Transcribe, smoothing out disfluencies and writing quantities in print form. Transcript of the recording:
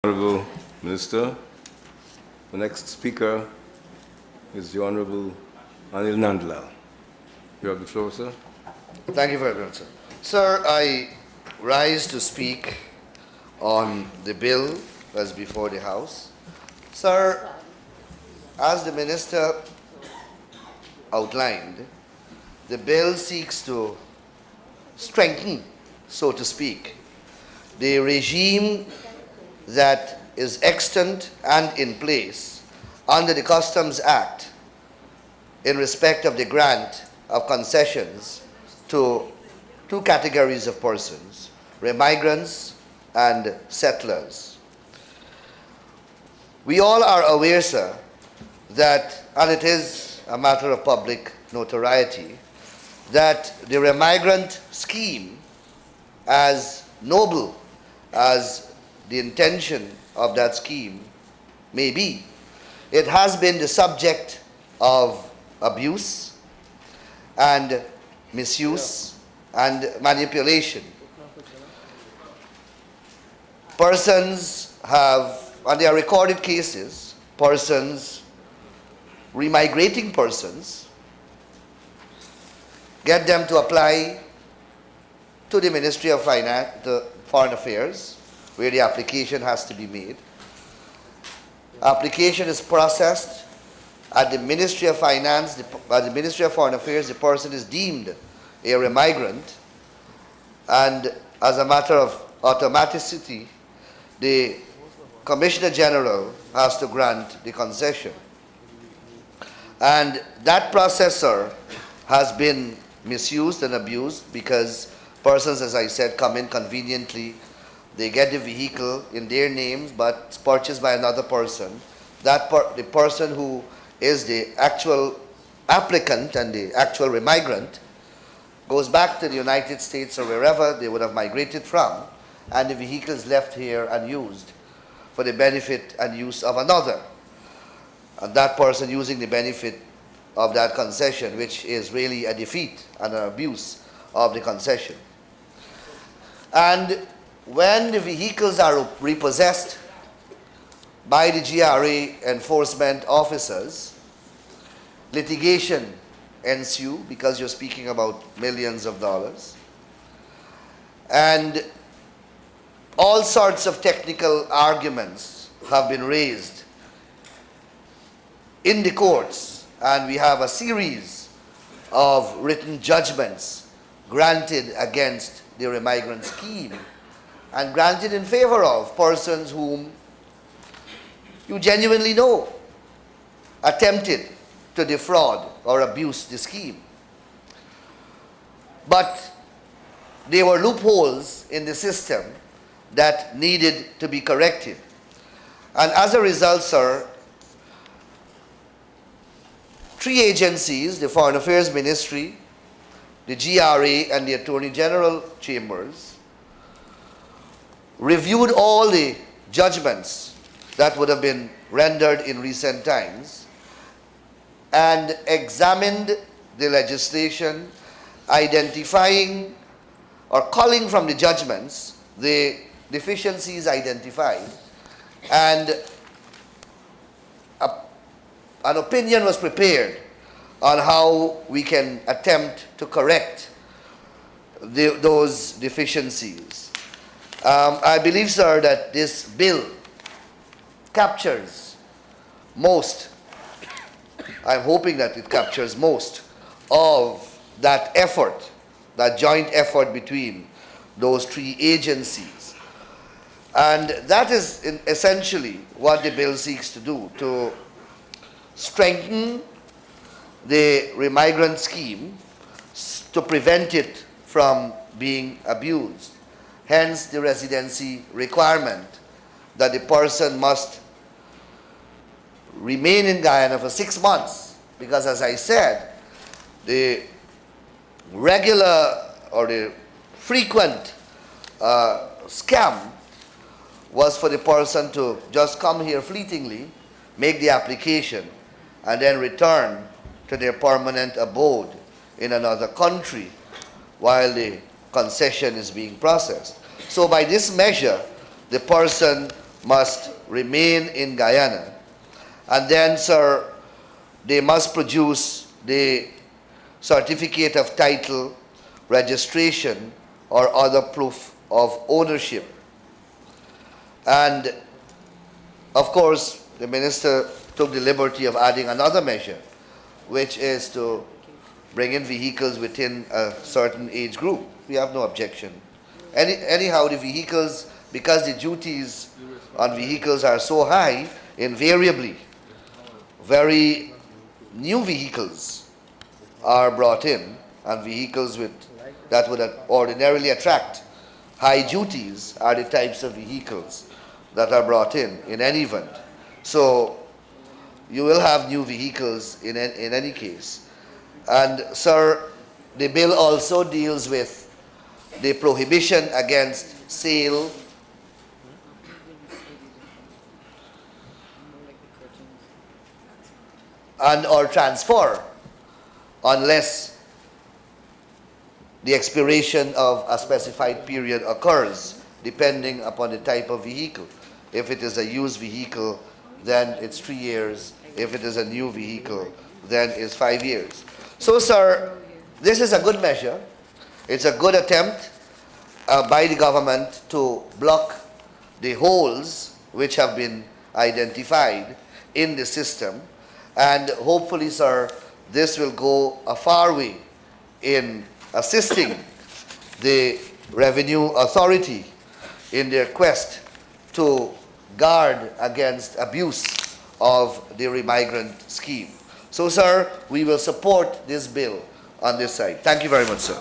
Honorable Minister. The next speaker is the Honorable Anil Nandlall. You have the floor, sir. Thank you very much, sir. Sir, I rise to speak on the bill as before the House. Sir, as the Minister outlined, the bill seeks to strengthen, so to speak, the regime that is extant and in place under the Customs Act in respect of the grant of concessions to two categories of persons, migrants and settlers. We all are aware, sir, that, and it is a matter of public notoriety, that the remigrant scheme, as noble as the intention of that scheme may be, it has been the subject of abuse and misuse and manipulation. Persons have, and there are recorded cases, persons, remigrating persons, get them to apply to the Ministry of Finance, the Foreign Affairs, where the application has to be made. Application is processed at the Ministry of Finance, at the Ministry of Foreign Affairs. The person is deemed a remigrant, and as a matter of automaticity, the Commissioner General has to grant the concession. And that processor has been misused and abused because persons, as I said, come in conveniently. They get the vehicle in their names, but it's purchased by another person. The person who is the actual applicant and the actual remigrant goes back to the United States or wherever they would have migrated from, and the vehicle is left here unused for the benefit and use of another. And that person using the benefit of that concession, which is really a defeat and an abuse of the concession. And when the vehicles are repossessed by the GRA enforcement officers, litigation ensue because you're speaking about millions of dollars, and all sorts of technical arguments have been raised in the courts, and we have a series of written judgments granted against the remigrant scheme and granted in favor of persons whom you genuinely know attempted to defraud or abuse the scheme. But there were loopholes in the system that needed to be corrected. And as a result, sir, three agencies, the Foreign Affairs Ministry, the GRA, and the Attorney General Chambers, reviewed all the judgments that would have been rendered in recent times and examined the legislation, identifying or calling from the judgments the deficiencies identified, and an opinion was prepared on how we can attempt to correct those deficiencies. I believe, sir, that this bill captures most, I'm hoping that it captures most of that effort, that joint effort between those three agencies. And that is essentially what the bill seeks to do, to strengthen the remigrant scheme, to prevent it from being abused. Hence the residency requirement that the person must remain in Guyana for 6 months, because as I said, the regular or the frequent scam was for the person to just come here fleetingly, make the application, and then return to their permanent abode in another country while the concession is being processed. So by this measure, the person must remain in Guyana. And then, sir, they must produce the certificate of title, registration, or other proof of ownership. And of course, the minister took the liberty of adding another measure, which is to bring in vehicles within a certain age group. We have no objection. Anyhow, the vehicles, because the duties on vehicles are so high, invariably, very new vehicles are brought in, and vehicles that would ordinarily attract high duties are the types of vehicles that are brought in any event. So you will have new vehicles in any case. And sir, the bill also deals with the prohibition against sale and or transfer unless the expiration of a specified period occurs, depending upon the type of vehicle. If it is a used vehicle, then it's 3 years. If it is a new vehicle, then it's 5 years. So, sir, this is a good measure. It's a good attempt by the government to block the holes which have been identified in the system. And hopefully, sir, this will go a far way in assisting the Revenue Authority in their quest to guard against abuse of the remigrant scheme. So, sir, we will support this bill on this side. Thank you very much, sir.